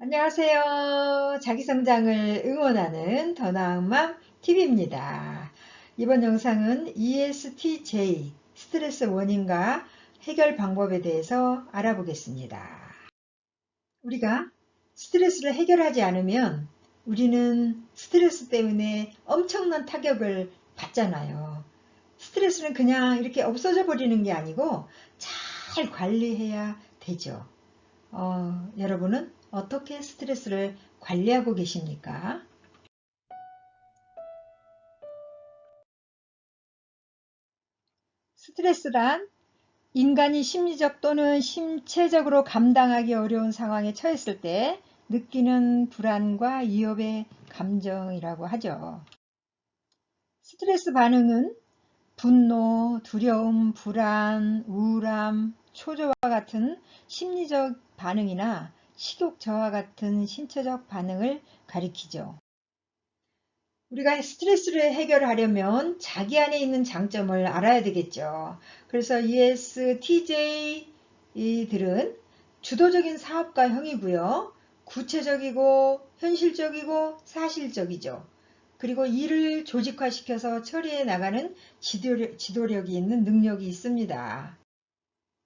안녕하세요. 자기 성장을 응원하는 더 나은 맘 TV입니다. 이번 영상은 ESTJ, 스트레스 원인과 해결 방법에 대해서 알아보겠습니다. 우리가 스트레스를 해결하지 않으면 우리는 스트레스 때문에 엄청난 타격을 받잖아요. 스트레스는 그냥 이렇게 없어져 버리는 게 아니고 잘 관리해야 되죠. 여러분은 어떻게 스트레스를 관리하고 계십니까? 스트레스란 인간이 심리적 또는 신체적으로 감당하기 어려운 상황에 처했을 때 느끼는 불안과 위협의 감정이라고 하죠. 스트레스 반응은 분노, 두려움, 불안, 우울함, 초조와 같은 심리적 반응이나 식욕 저하 같은 신체적 반응을 가리키죠. 우리가 스트레스를 해결하려면 자기 안에 있는 장점을 알아야 되겠죠. 그래서 ESTJ들은 주도적인 사업가형이고요. 구체적이고 현실적이고 사실적이죠. 그리고 일을 조직화시켜서 처리해 나가는 지도력이 있는 능력이 있습니다.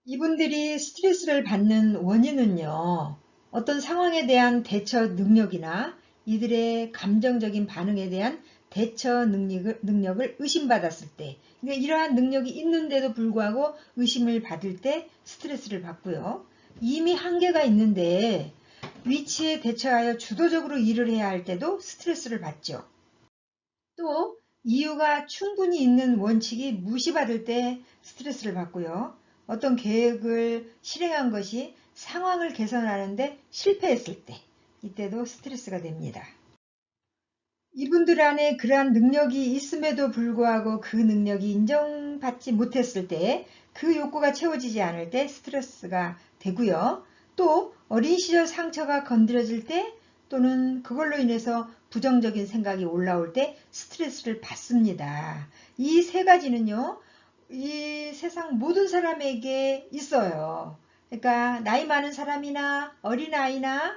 이분들이 스트레스를 받는 원인은요, 어떤 상황에 대한 대처 능력이나 이들의 감정적인 반응에 대한 대처 능력을 의심받았을 때, 그러니까 이러한 능력이 있는데도 불구하고 의심을 받을 때 스트레스를 받고요. 이미 한계가 있는데 위치에 대처하여 주도적으로 일을 해야 할 때도 스트레스를 받죠. 또 이유가 충분히 있는 원칙이 무시받을 때 스트레스를 받고요. 어떤 계획을 실행한 것이 상황을 개선하는데 실패했을 때 이때도 스트레스가 됩니다. 이분들 안에 그러한 능력이 있음에도 불구하고 그 능력이 인정받지 못했을 때 그 욕구가 채워지지 않을 때 스트레스가 되고요. 또 어린 시절 상처가 건드려질 때 또는 그걸로 인해서 부정적인 생각이 올라올 때 스트레스를 받습니다. 이 세 가지는요, 이 세상 모든 사람에게 있어요. 그러니까 나이 많은 사람이나 어린아이나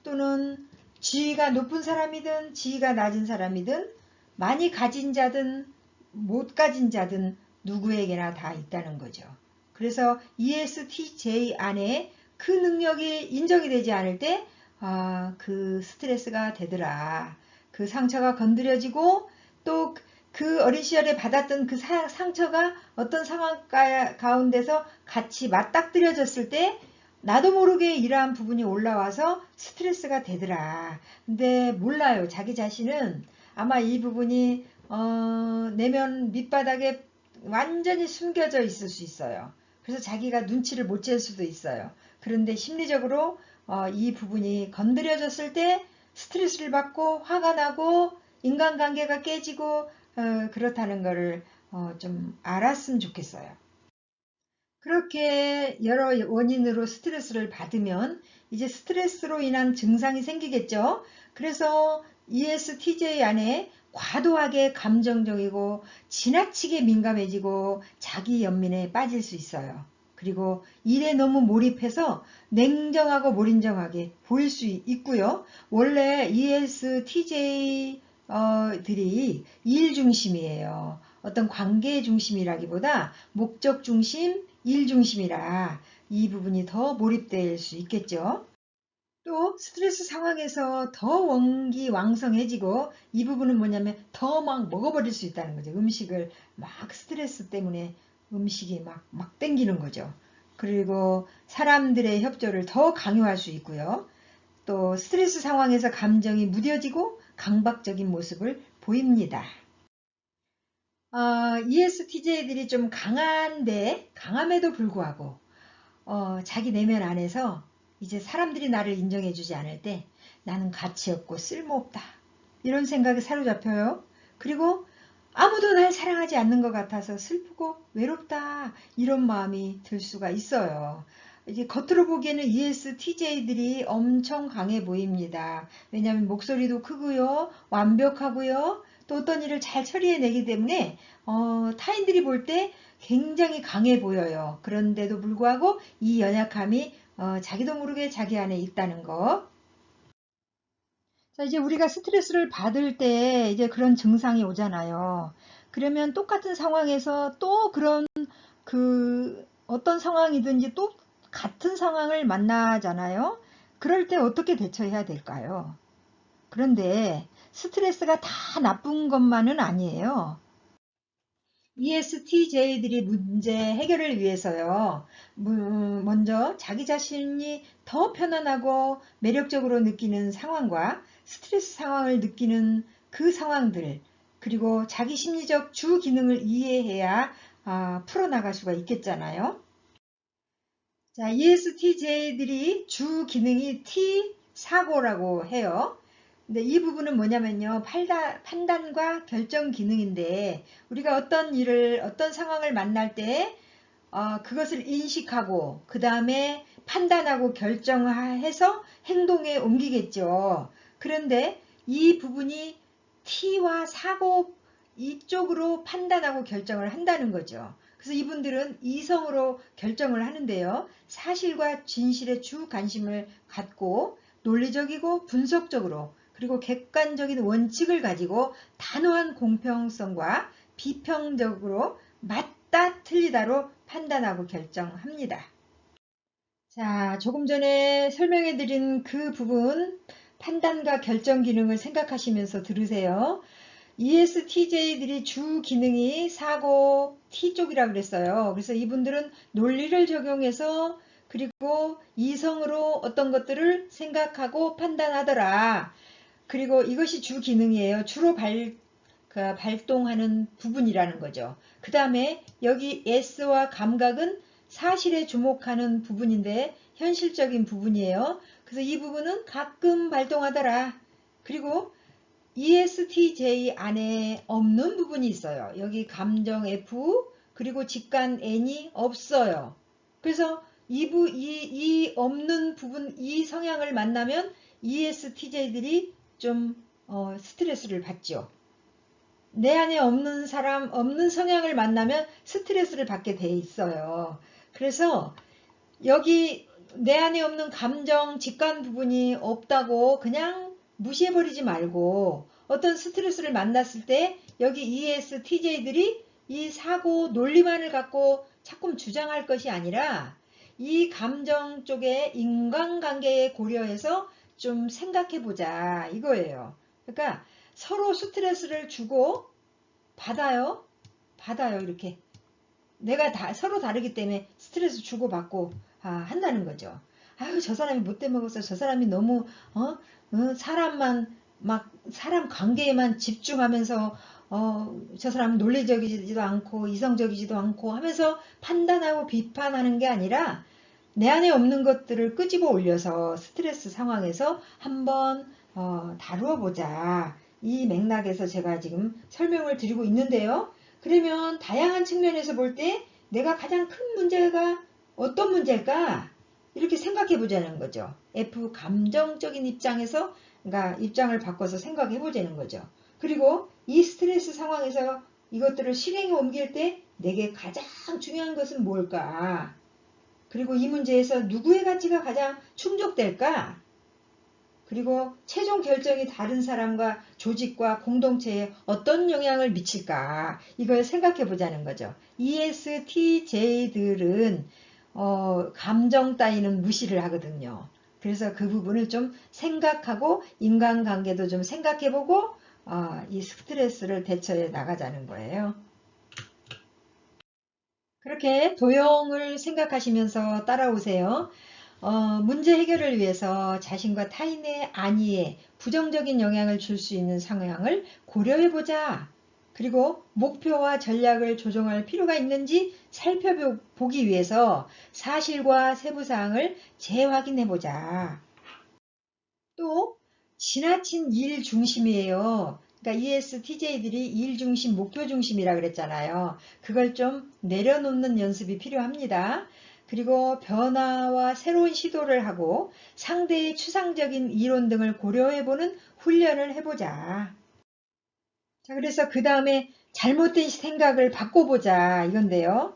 또는 지위가 높은 사람이든 지위가 낮은 사람이든 많이 가진 자든 못 가진 자든 누구에게나 다 있다는 거죠. 그래서 ESTJ 안에 그 능력이 인정이 되지 않을 때 그 스트레스가 되더라. 그 상처가 건드려지고 또 그 어린 시절에 받았던 그 상처가 어떤 상황 가운데서 같이 맞닥뜨려졌을 때 나도 모르게 이러한 부분이 올라와서 스트레스가 되더라. 근데 몰라요. 자기 자신은 아마 이 부분이 내면 밑바닥에 완전히 숨겨져 있을 수 있어요. 그래서 자기가 눈치를 못 챌 수도 있어요. 그런데 심리적으로 이 부분이 건드려졌을 때 스트레스를 받고 화가 나고 인간관계가 깨지고 그렇다는 거를 좀 알았으면 좋겠어요. 그렇게 여러 원인으로 스트레스를 받으면 이제 스트레스로 인한 증상이 생기겠죠. 그래서 ESTJ 안에 과도하게 감정적이고 지나치게 민감해지고 자기 연민에 빠질 수 있어요. 그리고 일에 너무 몰입해서 냉정하고 몰인정하게 보일 수 있고요. 원래 ESTJ 들이 일 중심이에요. 어떤 관계 중심이라기보다 목적 중심, 일 중심이라 이 부분이 더 몰입될 수 있겠죠. 또 스트레스 상황에서 더 원기왕성해지고 이 부분은 뭐냐면 더 막 먹어버릴 수 있다는 거죠. 음식을 막 스트레스 때문에 음식이 막 땡기는 거죠. 그리고 사람들의 협조를 더 강요할 수 있고요. 또 스트레스 상황에서 감정이 무뎌지고 강박적인 모습을 보입니다. ESTJ들이 좀 강한데 강함에도 불구하고 자기 내면 안에서 이제 사람들이 나를 인정해주지 않을 때 나는 가치 없고 쓸모없다. 이런 생각에 사로잡혀요. 그리고 아무도 날 사랑하지 않는 것 같아서 슬프고 외롭다. 이런 마음이 들 수가 있어요. 이게 겉으로 보기에는 ESTJ들이 엄청 강해 보입니다. 왜냐하면 목소리도 크고요. 완벽하고요. 또 어떤 일을 잘 처리해내기 때문에 타인들이 볼 때 굉장히 강해 보여요. 그런데도 불구하고 이 연약함이 자기도 모르게 자기 안에 있다는 거. 자, 이제 우리가 스트레스를 받을 때 이제 그런 증상이 오잖아요. 그러면 똑같은 상황에서 또 그런 어떤 상황이든지 또 같은 상황을 만나잖아요. 그럴 때 어떻게 대처해야 될까요? 그런데 스트레스가 다 나쁜 것만은 아니에요. ESTJ들이 문제 해결을 위해서요. 먼저 자기 자신이 더 편안하고 매력적으로 느끼는 상황과 스트레스 상황을 느끼는 그 상황들, 그리고 자기 심리적 주 기능을 이해해야 풀어나갈 수가 있겠잖아요. 자, ESTJ들이 주 기능이 T 사고라고 해요. 근데 이 부분은 뭐냐면요. 판단과 결정 기능인데 우리가 어떤 일을, 어떤 상황을 만날 때 그것을 인식하고 그 다음에 판단하고 결정해서 행동에 옮기겠죠. 그런데 이 부분이 T와 사고 이쪽으로 판단하고 결정을 한다는 거죠. 그래서 이분들은 이성으로 결정을 하는데요. 사실과 진실에 주 관심을 갖고 논리적이고 분석적으로 그리고 객관적인 원칙을 가지고 단호한 공평성과 비평적으로 맞다 틀리다로 판단하고 결정합니다. 자, 조금 전에 설명해 드린 그 부분 판단과 결정 기능을 생각하시면서 들으세요. ESTJ들이 주 기능이 사고 T 쪽이라고 그랬어요. 그래서 이분들은 논리를 적용해서 그리고 이성으로 어떤 것들을 생각하고 판단하더라. 그리고 이것이 주 기능이에요. 주로 발동하는 부분이라는 거죠. 그 다음에 여기 S와 감각은 사실에 주목하는 부분인데 현실적인 부분이에요. 그래서 이 부분은 가끔 발동하더라. 그리고 ESTJ 안에 없는 부분이 있어요. 여기 감정 F 그리고 직관 N이 없어요. 그래서 이 없는 부분, 이 성향을 만나면 ESTJ들이 좀 스트레스를 받죠. 내 안에 없는 사람, 없는 성향을 만나면 스트레스를 받게 돼 있어요. 그래서 여기 내 안에 없는 감정, 직관 부분이 없다고 그냥 무시해버리지 말고 어떤 스트레스를 만났을 때 여기 ESTJ들이 이 사고 논리만을 갖고 자꾸 주장할 것이 아니라 이 감정 쪽에 인간관계에 고려해서 좀 생각해보자 이거예요. 그러니까 서로 스트레스를 주고 받아요 이렇게. 내가 서로 다르기 때문에 스트레스 주고받고 한다는 거죠. 아유 저 사람이 못돼 먹어서 저 사람이 너무 사람만 막 사람 관계에만 집중하면서 저 사람 논리적이지도 않고 이성적이지도 않고 하면서 판단하고 비판하는 게 아니라 내 안에 없는 것들을 끄집어 올려서 스트레스 상황에서 한번 다루어 보자. 이 맥락에서 제가 지금 설명을 드리고 있는데요. 그러면 다양한 측면에서 볼 때 내가 가장 큰 문제가 어떤 문제일까? 이렇게 생각해 보자는 거죠. F 감정적인 입장에서 그러니까 입장을 바꿔서 생각해 보자는 거죠. 그리고 이 스트레스 상황에서 이것들을 실행에 옮길 때 내게 가장 중요한 것은 뭘까? 그리고 이 문제에서 누구의 가치가 가장 충족될까? 그리고 최종 결정이 다른 사람과 조직과 공동체에 어떤 영향을 미칠까? 이걸 생각해 보자는 거죠. ESTJ들은 감정 따위는 무시를 하거든요. 그래서 그 부분을 좀 생각하고 인간관계도 좀 생각해 보고 이 스트레스를 대처해 나가자는 거예요. 그렇게 도형을 생각하시면서 따라오세요. 문제 해결을 위해서 자신과 타인의 안위에 부정적인 영향을 줄 수 있는 상황을 고려해보자. 그리고 목표와 전략을 조정할 필요가 있는지 살펴보기 위해서 사실과 세부사항을 재확인해보자. 또 지나친 일 중심이에요. 그러니까 ESTJ들이 일 중심, 목표 중심이라 그랬잖아요. 그걸 좀 내려놓는 연습이 필요합니다. 그리고 변화와 새로운 시도를 하고 상대의 추상적인 이론 등을 고려해보는 훈련을 해보자. 자, 그래서 그 다음에 잘못된 생각을 바꿔보자 이건데요.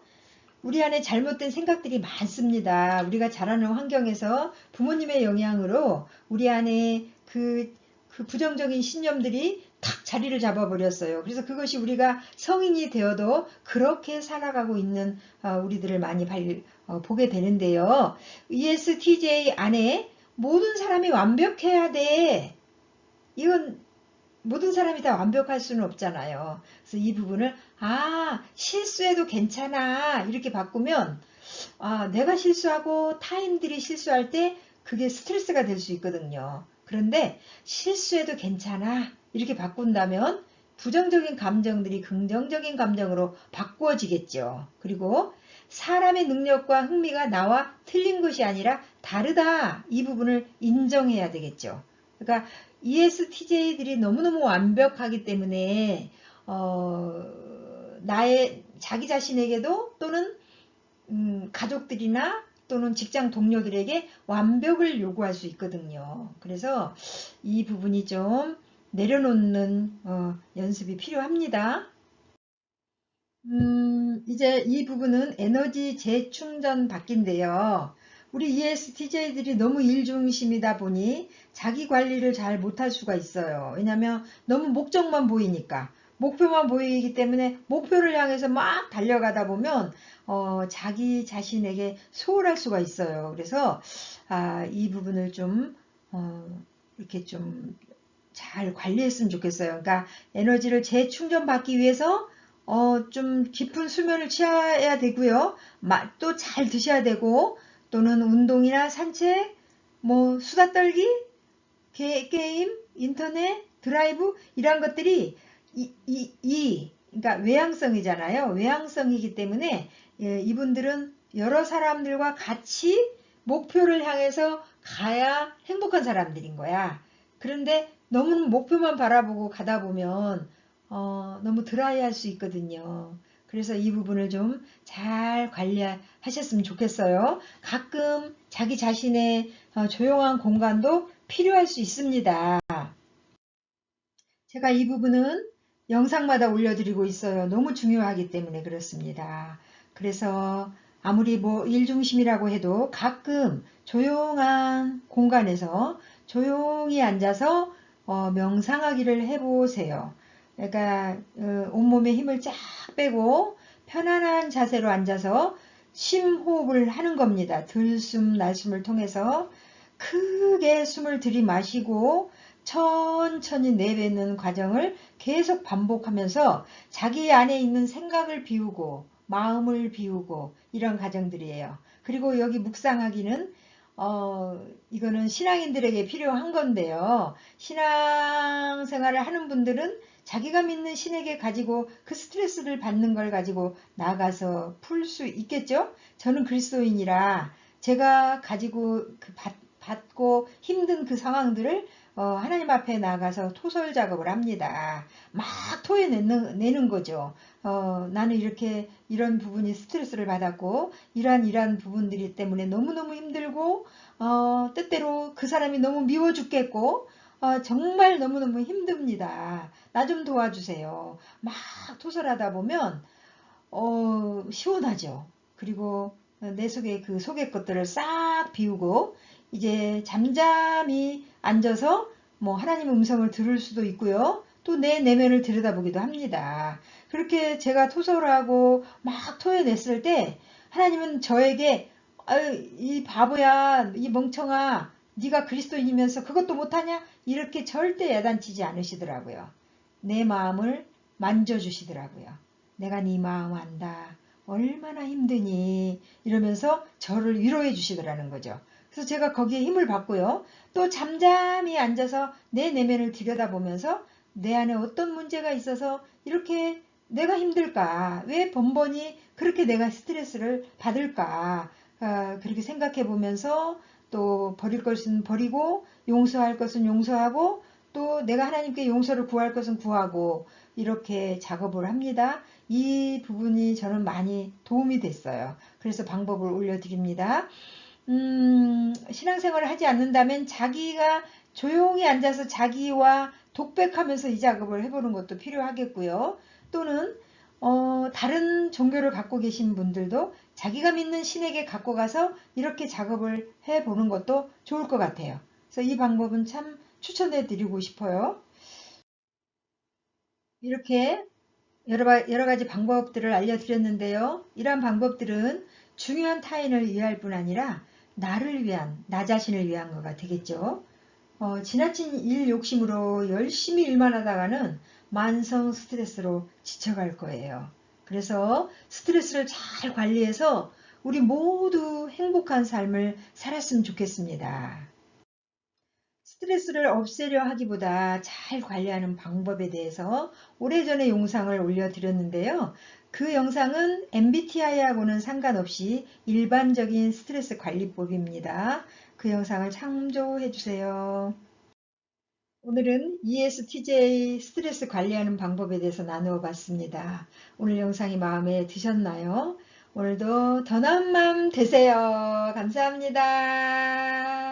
우리 안에 잘못된 생각들이 많습니다. 우리가 자라는 환경에서 부모님의 영향으로 우리 안에 그 그 부정적인 신념들이 탁 자리를 잡아버렸어요. 그래서 그것이 우리가 성인이 되어도 그렇게 살아가고 있는 우리들을 많이 보게 되는데요. ESTJ 안에 모든 사람이 완벽해야 돼. 이건 모든 사람이 다 완벽할 수는 없잖아요. 그래서 이 부분을 실수해도 괜찮아 이렇게 바꾸면 내가 실수하고 타인들이 실수할 때 그게 스트레스가 될 수 있거든요. 그런데 실수해도 괜찮아 이렇게 바꾼다면 부정적인 감정들이 긍정적인 감정으로 바꾸어지겠죠. 그리고 사람의 능력과 흥미가 나와 틀린 것이 아니라 다르다. 이 부분을 인정해야 되겠죠. 그러니까 ESTJ들이 너무너무 완벽하기 때문에 나의 자기 자신에게도 또는 가족들이나 또는 직장 동료들에게 완벽을 요구할 수 있거든요. 그래서 이 부분이 좀 내려놓는 연습이 필요합니다. 이제 이 부분은 에너지 재충전 받기인데요. 우리 ESTJ들이 너무 일중심이다 보니 자기 관리를 잘 못할 수가 있어요. 왜냐하면 너무 목적만 보이니까. 목표만 보이기 때문에 목표를 향해서 막 달려가다 보면 자기 자신에게 소홀할 수가 있어요. 그래서 이 부분을 좀 이렇게 좀 잘 관리했으면 좋겠어요. 그러니까 에너지를 재충전받기 위해서 좀 깊은 수면을 취해야 되고요. 또 잘 드셔야 되고 또는 운동이나 산책, 뭐 수다 떨기, 게임, 인터넷, 드라이브 이런 것들이 그러니까 외향성이잖아요. 외향성이기 때문에 이분들은 여러 사람들과 같이 목표를 향해서 가야 행복한 사람들인 거야. 그런데 너무 목표만 바라보고 가다 보면 너무 드라이할 수 있거든요. 그래서 이 부분을 좀 잘 관리하셨으면 좋겠어요. 가끔 자기 자신의 조용한 공간도 필요할 수 있습니다. 제가 이 부분은 영상마다 올려드리고 있어요. 너무 중요하기 때문에 그렇습니다. 그래서 아무리 뭐 일중심이라고 해도 가끔 조용한 공간에서 조용히 앉아서 명상하기를 해보세요. 그러니까 온몸에 힘을 쫙 빼고 편안한 자세로 앉아서 심호흡을 하는 겁니다. 들숨 날숨을 통해서 크게 숨을 들이마시고 천천히 내뱉는 과정을 계속 반복하면서 자기 안에 있는 생각을 비우고 마음을 비우고 이런 과정들이에요. 그리고 여기 묵상하기는 이거는 신앙인들에게 필요한 건데요. 신앙생활을 하는 분들은 자기가 믿는 신에게 가지고 그 스트레스를 받는 걸 가지고 나가서 풀 수 있겠죠? 저는 그리스도인이라 제가 가지고 받고 힘든 그 상황들을 하나님 앞에 나가서 토설 작업을 합니다. 막 토해내는 거죠. 나는 이런 부분이 스트레스를 받았고 이러한 부분들이 때문에 너무너무 힘들고 때때로 그 사람이 너무 미워 죽겠고 정말 너무너무 힘듭니다. 나 좀 도와주세요. 막 토설하다 보면 시원하죠. 그리고 내 속에 그 속의 것들을 싹 비우고 이제 잠잠히 앉아서 뭐 하나님의 음성을 들을 수도 있고요. 또 내 내면을 들여다보기도 합니다. 그렇게 제가 토설하고 막 토해냈을 때 하나님은 저에게 이 바보야, 이 멍청아, 네가 그리스도인이면서 그것도 못하냐? 이렇게 절대 야단치지 않으시더라고요. 내 마음을 만져주시더라고요. 내가 네 마음 안다. 얼마나 힘드니? 이러면서 저를 위로해 주시더라는 거죠. 그래서 제가 거기에 힘을 받고요. 또 잠잠히 앉아서 내 내면을 들여다보면서 내 안에 어떤 문제가 있어서 이렇게 내가 힘들까? 왜 번번이 그렇게 내가 스트레스를 받을까? 그렇게 생각해 보면서 또 버릴 것은 버리고 용서할 것은 용서하고 또 내가 하나님께 용서를 구할 것은 구하고 이렇게 작업을 합니다. 이 부분이 저는 많이 도움이 됐어요. 그래서 방법을 올려드립니다. 신앙생활을 하지 않는다면 자기가 조용히 앉아서 자기와 독백하면서 이 작업을 해보는 것도 필요하겠고요. 또는 다른 종교를 갖고 계신 분들도 자기가 믿는 신에게 갖고 가서 이렇게 작업을 해보는 것도 좋을 것 같아요. 그래서 이 방법은 참 추천해 드리고 싶어요. 이렇게 여러 가지 방법들을 알려드렸는데요. 이러한 방법들은 중요한 타인을 위할 뿐 아니라 나를 위한, 나 자신을 위한 거가 되겠죠. 지나친 일 욕심으로 열심히 일만 하다가는 만성 스트레스로 지쳐갈 거예요. 그래서 스트레스를 잘 관리해서 우리 모두 행복한 삶을 살았으면 좋겠습니다. 스트레스를 없애려 하기보다 잘 관리하는 방법에 대해서 오래전에 영상을 올려드렸는데요. 그 영상은 MBTI하고는 상관없이 일반적인 스트레스 관리법입니다. 그 영상을 참조해 주세요. 오늘은 ESTJ 스트레스 관리하는 방법에 대해서 나누어 봤습니다. 오늘 영상이 마음에 드셨나요? 오늘도 더 나은 마음 되세요. 감사합니다.